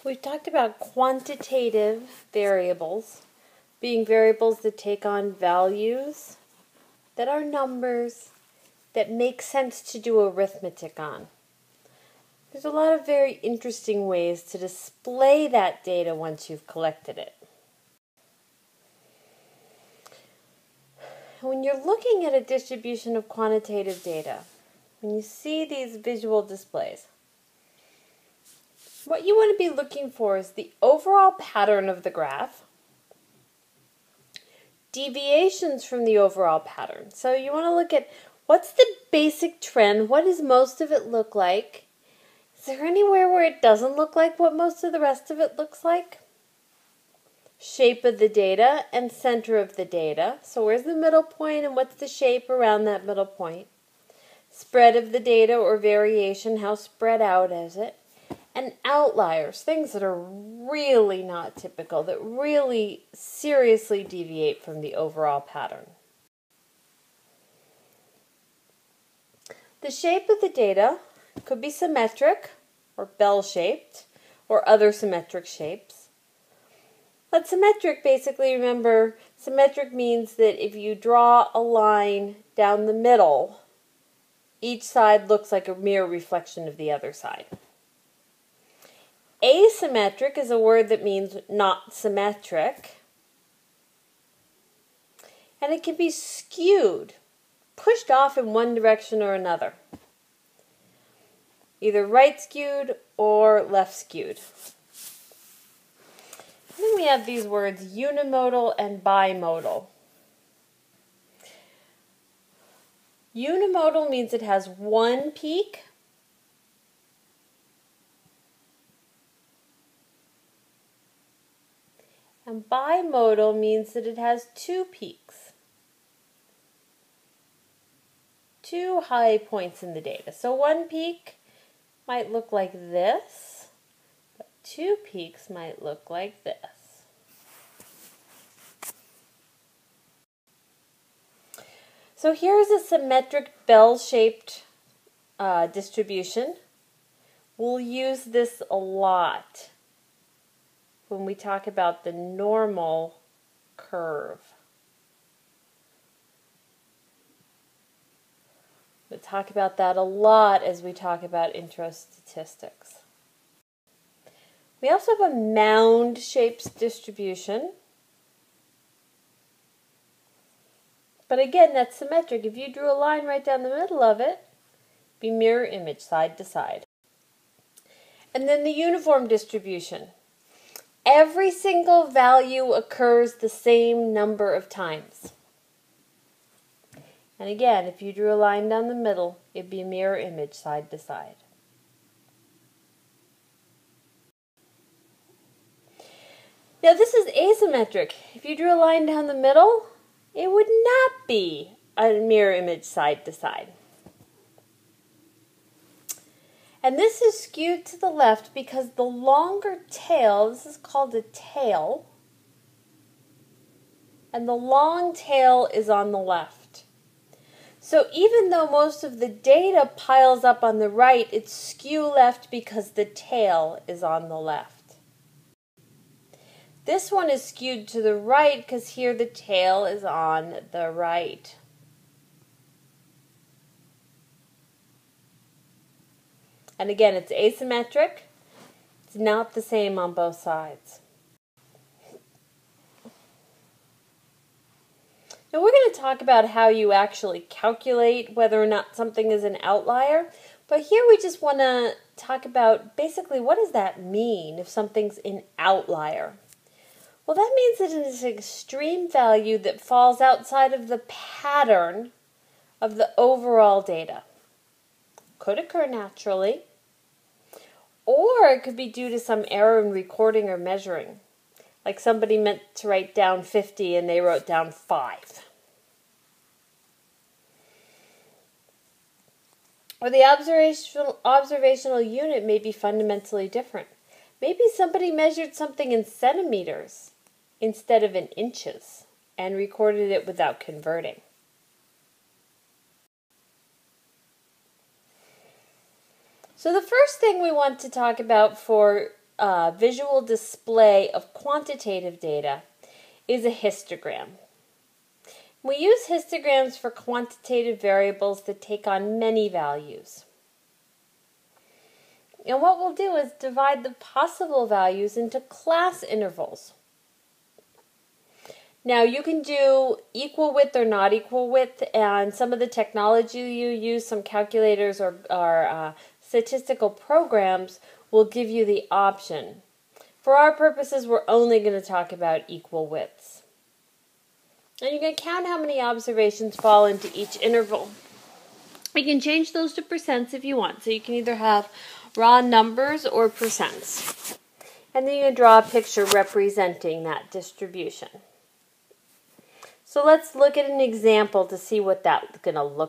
We've talked about quantitative variables being variables that take on values that are numbers that make sense to do arithmetic on. There's a lot of very interesting ways to display that data once you've collected it. When you're looking at a distribution of quantitative data, when you see these visual displays, what you want to be looking for is the overall pattern of the graph, deviations from the overall pattern. So you want to look at what's the basic trend, what does most of it look like? Is there anywhere where it doesn't look like what most of the rest of it looks like? Shape of the data and center of the data. So where's the middle point and what's the shape around that middle point? Spread of the data or variation, how spread out is it? And outliers, things that are really not typical, that really seriously deviate from the overall pattern. The shape of the data could be symmetric or bell-shaped or other symmetric shapes. But symmetric, basically, remember, symmetric means that if you draw a line down the middle, each side looks like a mirror reflection of the other side. Asymmetric is a word that means not symmetric. And it can be skewed, pushed off in one direction or another. Either right skewed or left skewed. And then we have these words unimodal and bimodal. Unimodal means it has one peak. And bimodal means that it has two peaks. Two high points in the data. So one peak might look like this, but two peaks might look like this. So here's a symmetric bell-shaped distribution. We'll use this a lot when we talk about the normal curve. We'll talk about that a lot as we talk about intro statistics. We also have a mound-shaped distribution. But again, that's symmetric. If you drew a line right down the middle of it, it'd be mirror image, side to side. And then the uniform distribution. Every single value occurs the same number of times. And again, if you drew a line down the middle, it'd be a mirror image, side to side. Now this is asymmetric. If you drew a line down the middle, it would not be a mirror image, side to side. And this is skewed to the left because the longer tail, this is called a tail, and the long tail is on the left. So even though most of the data piles up on the right, it's skew left because the tail is on the left. This one is skewed to the right because here the tail is on the right. And again, it's asymmetric. It's not the same on both sides. Now we're going to talk about how you actually calculate whether or not something is an outlier. But here we just want to talk about basically what does that mean if something's an outlier. Well, that means that it is an extreme value that falls outside of the pattern of the overall data. Could occur naturally, or it could be due to some error in recording or measuring. Like somebody meant to write down 50 and they wrote down 5. Or the observational unit may be fundamentally different. Maybe somebody measured something in centimeters instead of in inches and recorded it without converting. So the first thing we want to talk about for visual display of quantitative data is a histogram. We use histograms for quantitative variables that take on many values. And what we'll do is divide the possible values into class intervals. Now you can do equal width or not equal width, and some of the technology you use, some calculators or statistical programs will give you the option. For our purposes, we're only going to talk about equal widths. And you can count how many observations fall into each interval. You can change those to percents if you want, so you can either have raw numbers or percents. And then you can draw a picture representing that distribution. So let's look at an example to see what that's going to look like.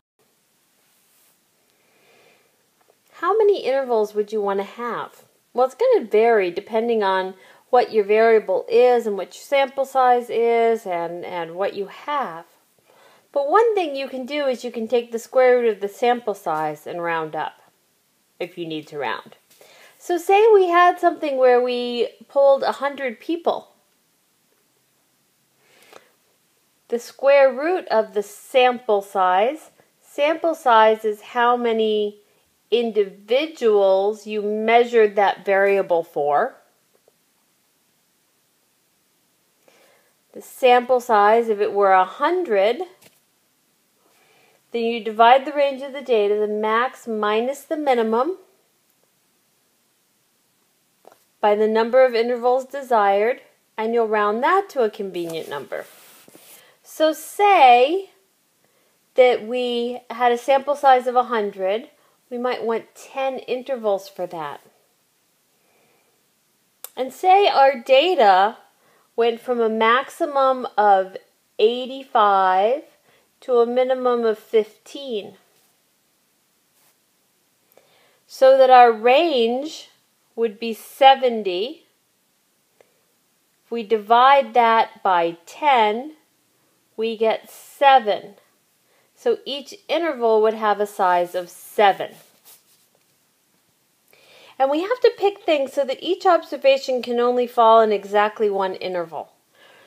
How many intervals would you want to have? Well, it's going to vary depending on what your variable is and what your sample size is and what you have. But one thing you can do is you can take the square root of the sample size and round up if you need to round. So say we had something where we polled 100 people. The square root of the sample size is how many individuals you measured that variable for. The sample size, if it were 100, then you divide the range of the data, the max minus the minimum, by the number of intervals desired, and you'll round that to a convenient number. So say that we had a sample size of 100, we might want 10 intervals for that. And say our data went from a maximum of 85 to a minimum of 15. So that our range would be 70. If we divide that by 10, we get 7. So each interval would have a size of 7. And we have to pick things so that each observation can only fall in exactly one interval.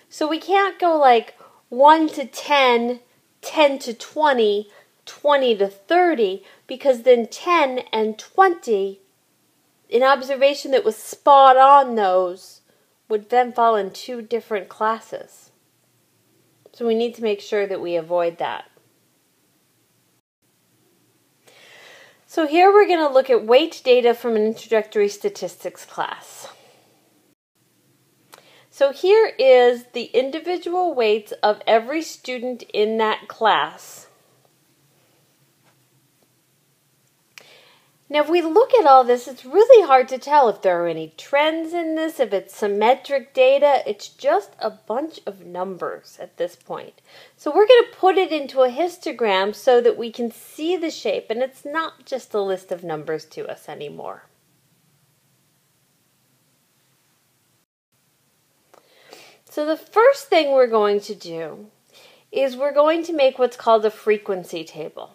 So we can't go like 1 to 10, 10 to 20, 20 to 30, because then 10 and 20, an observation that was spot on those, would then fall in two different classes. So we need to make sure that we avoid that. So here we're going to look at weight data from an introductory statistics class. So here is the individual weights of every student in that class. Now if we look at all this, it's really hard to tell if there are any trends in this, if it's symmetric data. It's just a bunch of numbers at this point. So we're going to put it into a histogram so that we can see the shape, and it's not just a list of numbers to us anymore. So the first thing we're going to do is we're going to make what's called a frequency table.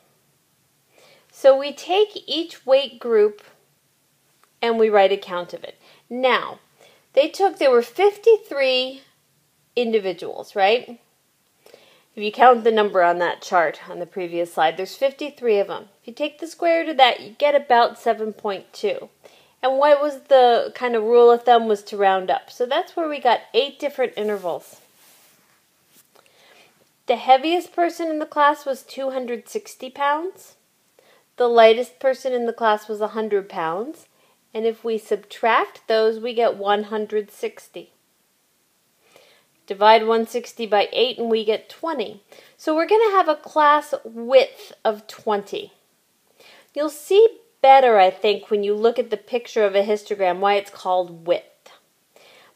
So we take each weight group and we write a count of it. Now, there were 53 individuals, right? If you count the number on that chart on the previous slide, there's 53 of them. If you take the square root of that, you get about 7.2. And what was the kind of rule of thumb was to round up. So that's where we got 8 different intervals. The heaviest person in the class was 260 pounds. The lightest person in the class was 100 pounds. And if we subtract those, we get 160. Divide 160 by 8 and we get 20. So we're going to have a class width of 20. You'll see better, I think, when you look at the picture of a histogram, why it's called width.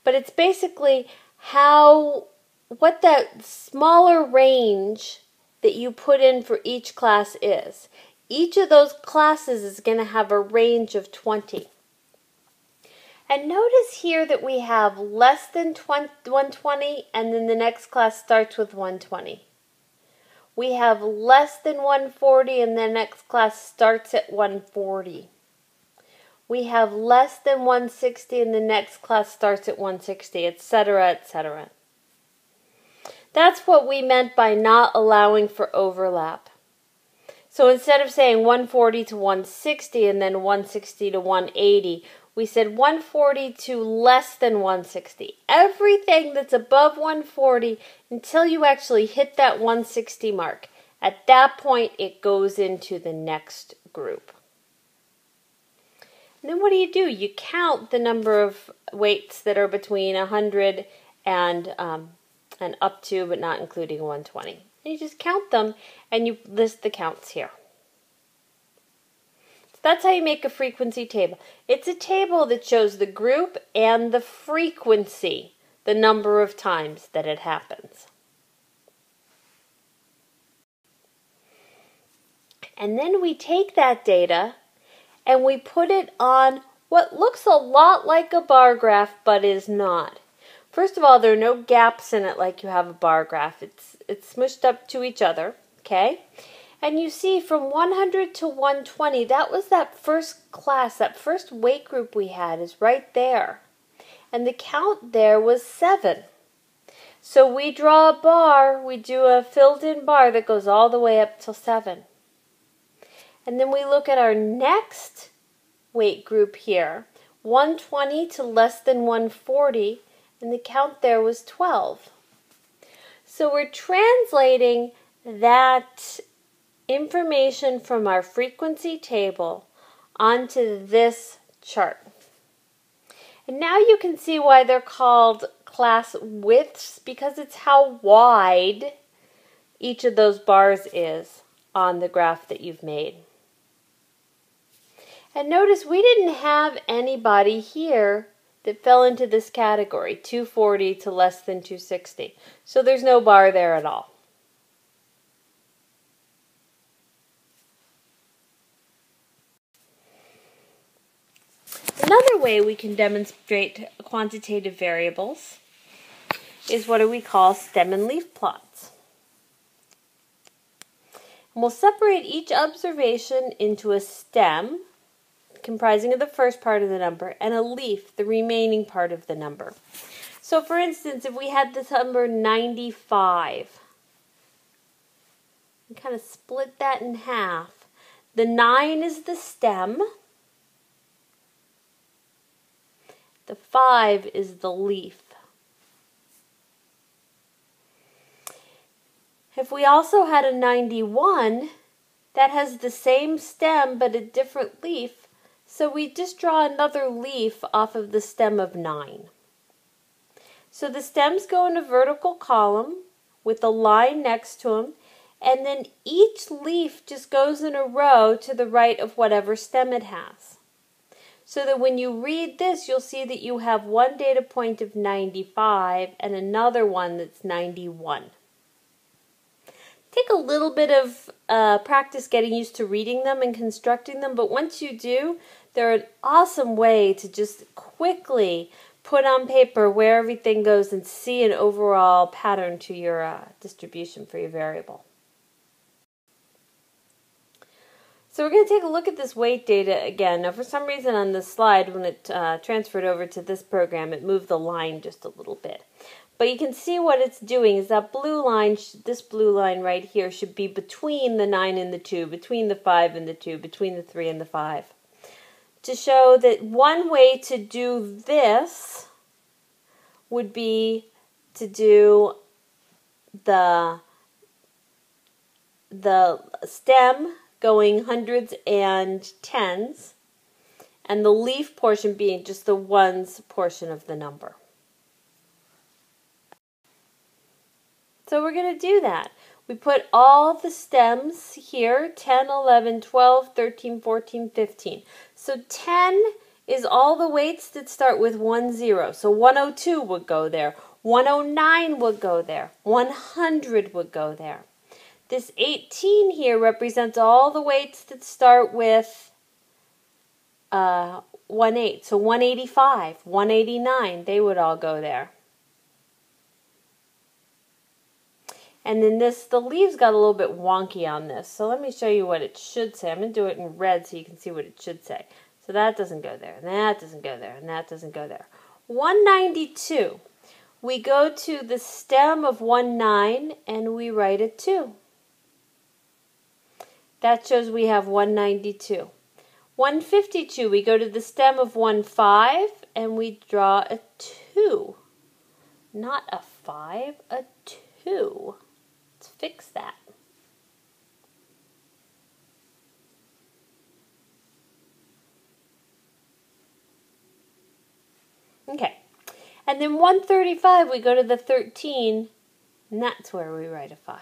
But it's basically what that smaller range that you put in for each class is. Each of those classes is going to have a range of 20. And notice here that we have less than 120, and then the next class starts with 120. We have less than 140, and the next class starts at 140. we have less than 160 and the next class starts at 160, etc., etc. That's what we meant by not allowing for overlap. So instead of saying 140 to 160 and then 160 to 180, we said 140 to less than 160. Everything that's above 140 until you actually hit that 160 mark. At that point, it goes into the next group. And then what do? You count the number of weights that are between 100 and up to, but not including 120. And you just count them, and you list the counts here. So that's how you make a frequency table. It's a table that shows the group and the frequency, the number of times that it happens. And then we take that data and we put it on what looks a lot like a bar graph but is not. First of all, there are no gaps in it like you have a bar graph. It's smushed up to each other, okay? And you see from 100 to 120, that was that first class, that first weight group we had is right there. And the count there was 7. So we draw a bar, we do a filled in bar that goes all the way up till 7. And then we look at our next weight group here, 120 to less than 140, and the count there was 12. So we're translating that information from our frequency table onto this chart. And now you can see why they're called class widths, because it's how wide each of those bars is on the graph that you've made. And notice we didn't have anybody here that fell into this category, 240 to less than 260. So there's no bar there at all. Another way we can demonstrate quantitative variables is what we call stem and leaf plots. And we'll separate each observation into a stem, comprising of the first part of the number, and a leaf, the remaining part of the number. So for instance, if we had this number 95, we kind of split that in half. The 9 is the stem, the 5 is the leaf. If we also had a 91, that has the same stem but a different leaf, so we just draw another leaf off of the stem of 9. So the stems go in a vertical column with a line next to them, and then each leaf just goes in a row to the right of whatever stem it has. So that when you read this, you'll see that you have one data point of 95 and another one that's 91. Take a little bit of practice getting used to reading them and constructing them, but once you do, they're an awesome way to just quickly put on paper where everything goes and see an overall pattern to your distribution for your variable. So we're going to take a look at this weight data again. Now for some reason on this slide, when it transferred over to this program, it moved the line just a little bit. But you can see what it's doing is that blue line, this blue line right here, should be between the 9 and the 2, between the 5 and the 2, between the 3 and the 5. To show that one way to do this would be to do the stem going hundreds and tens, and the leaf portion being just the ones portion of the number. So we're going to do that. We put all the stems here, 10, 11, 12, 13, 14, 15. So 10 is all the weights that start with 10. So 102 would go there. 109 would go there. 100 would go there. This 18 here represents all the weights that start with 18. So 185, 189, they would all go there. And then the leaves got a little bit wonky on this. So let me show you what it should say. I'm going to do it in red so you can see what it should say. So that doesn't go there, and that doesn't go there, and that doesn't go there. 192. We go to the stem of 19 and we write a 2. That shows we have 192. 152, we go to the stem of 15 and we draw a 2. Not a 5, a 2. Let's fix that. Okay. And then 135, we go to the 13, and that's where we write a 5.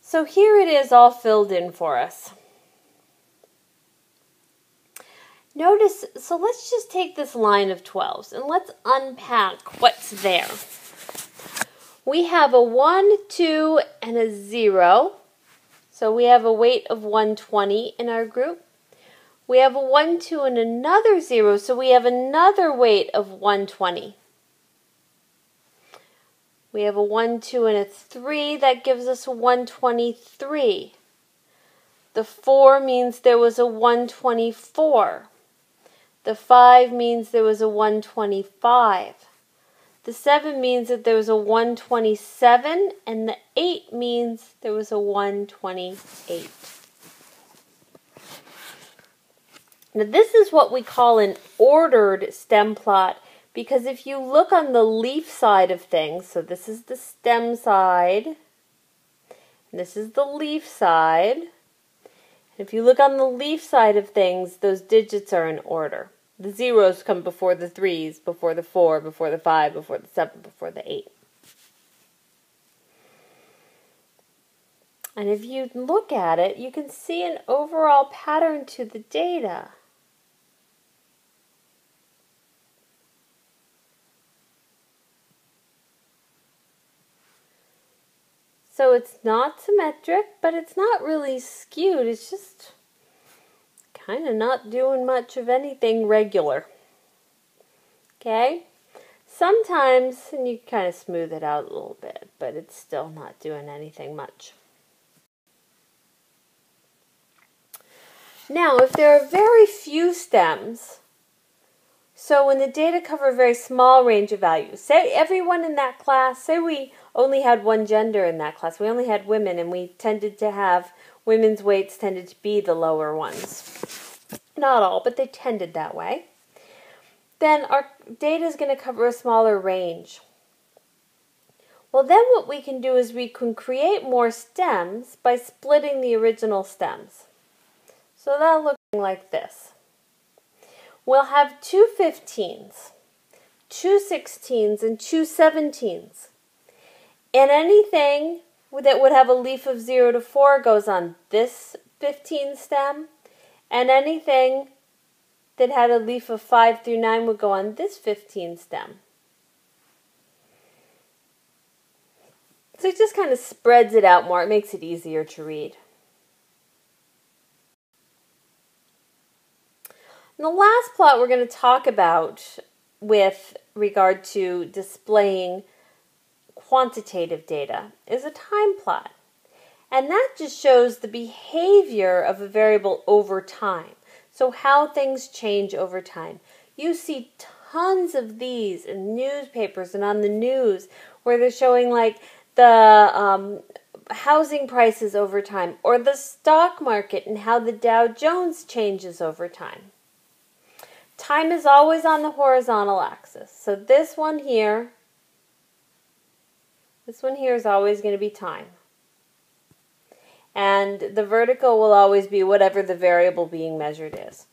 So here it is all filled in for us. Notice, so let's just take this line of 12s and let's unpack what's there. We have a 1, 2, and a 0. So we have a weight of 120 in our group. We have a 1, 2, and another 0, so we have another weight of 120. We have a 1, 2, and a 3. That gives us a 123. The 4 means there was a 124. The 5 means there was a 125. The 7 means that there was a 127, and the 8 means there was a 128. Now this is what we call an ordered stem plot, because if you look on the leaf side of things, so this is the stem side, and this is the leaf side, and if you look on the leaf side of things, those digits are in order. The zeros come before the 3s, before the 4, before the 5, before the 7, before the 8. And if you look at it, you can see an overall pattern to the data. So it's not symmetric, but it's not really skewed. It's just kind of not doing much of anything regular. Okay? Sometimes, and you kind of smooth it out a little bit, but it's still not doing anything much. Now, if there are very few stems, so when the data cover a very small range of values, say everyone in that class, say we only had one gender in that class, we only had women, and we tended to have women's weights tended to be the lower ones. Not all, but they tended that way. Then our data is going to cover a smaller range. Well, then what we can do is we can create more stems by splitting the original stems. So that'll look like this. We'll have 2 15s, 2 16s, and 2 17s. And anything that would have a leaf of 0 to 4 goes on this 15 stem, and anything that had a leaf of 5 through 9 would go on this 15 stem. So it just kind of spreads it out more. It makes it easier to read. And the last plot we're going to talk about with regard to displaying quantitative data is a time plot. And that just shows the behavior of a variable over time. So how things change over time. You see tons of these in newspapers and on the news where they're showing like the housing prices over time or the stock market and how the Dow Jones changes over time. Time is always on the horizontal axis. So this one here is always going to be time. And the vertical will always be whatever the variable being measured is.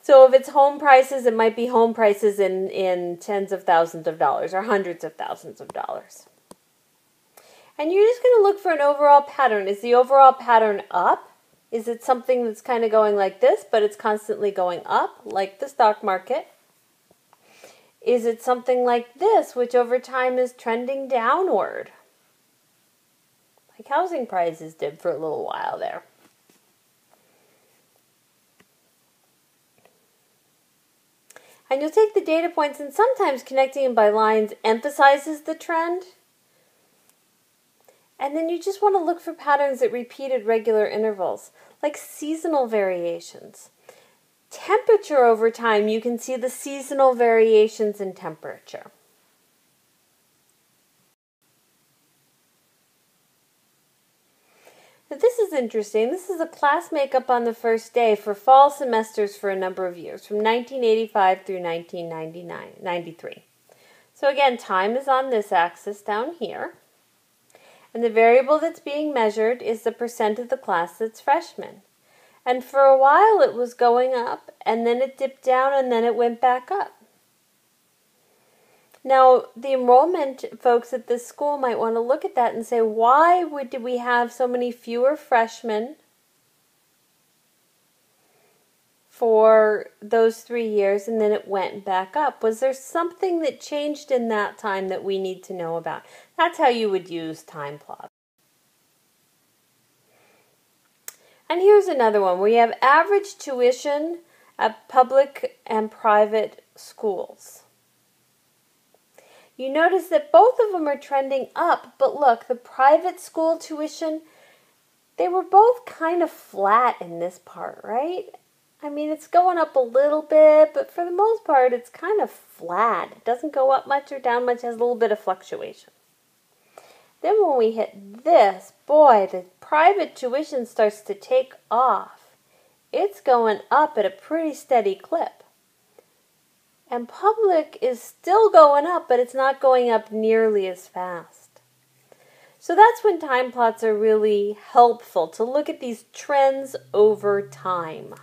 So if it's home prices, it might be home prices in tens of thousands of dollars or hundreds of thousands of dollars. And you're just going to look for an overall pattern. Is the overall pattern up? Is it something that's kind of going like this, but it's constantly going up, like the stock market? Is it something like this, which over time is trending downward? Like housing prices did for a little while there. And you'll take the data points, and sometimes connecting them by lines emphasizes the trend. And then you just want to look for patterns at repeated regular intervals, like seasonal variations. Temperature over time, you can see the seasonal variations in temperature. Now this is interesting. This is a class makeup on the first day for fall semesters for a number of years, from 1985 through 1993. So again, time is on this axis down here. And the variable that's being measured is the percent of the class that's freshmen. And for a while it was going up, and then it dipped down, and then it went back up. Now, the enrollment folks at this school might want to look at that and say, why did we have so many fewer freshmen for those 3 years, and then it went back up? Was there something that changed in that time that we need to know about? That's how you would use time plot. And here's another one where you have average tuition at public and private schools. You notice that both of them are trending up, but look, the private school tuition, they were both kind of flat in this part, right? I mean, it's going up a little bit, but for the most part, it's kind of flat. It doesn't go up much or down much, it has a little bit of fluctuation. Then when we hit this, boy, the private tuition starts to take off. It's going up at a pretty steady clip. And public is still going up, but it's not going up nearly as fast. So that's when time plots are really helpful, to look at these trends over time.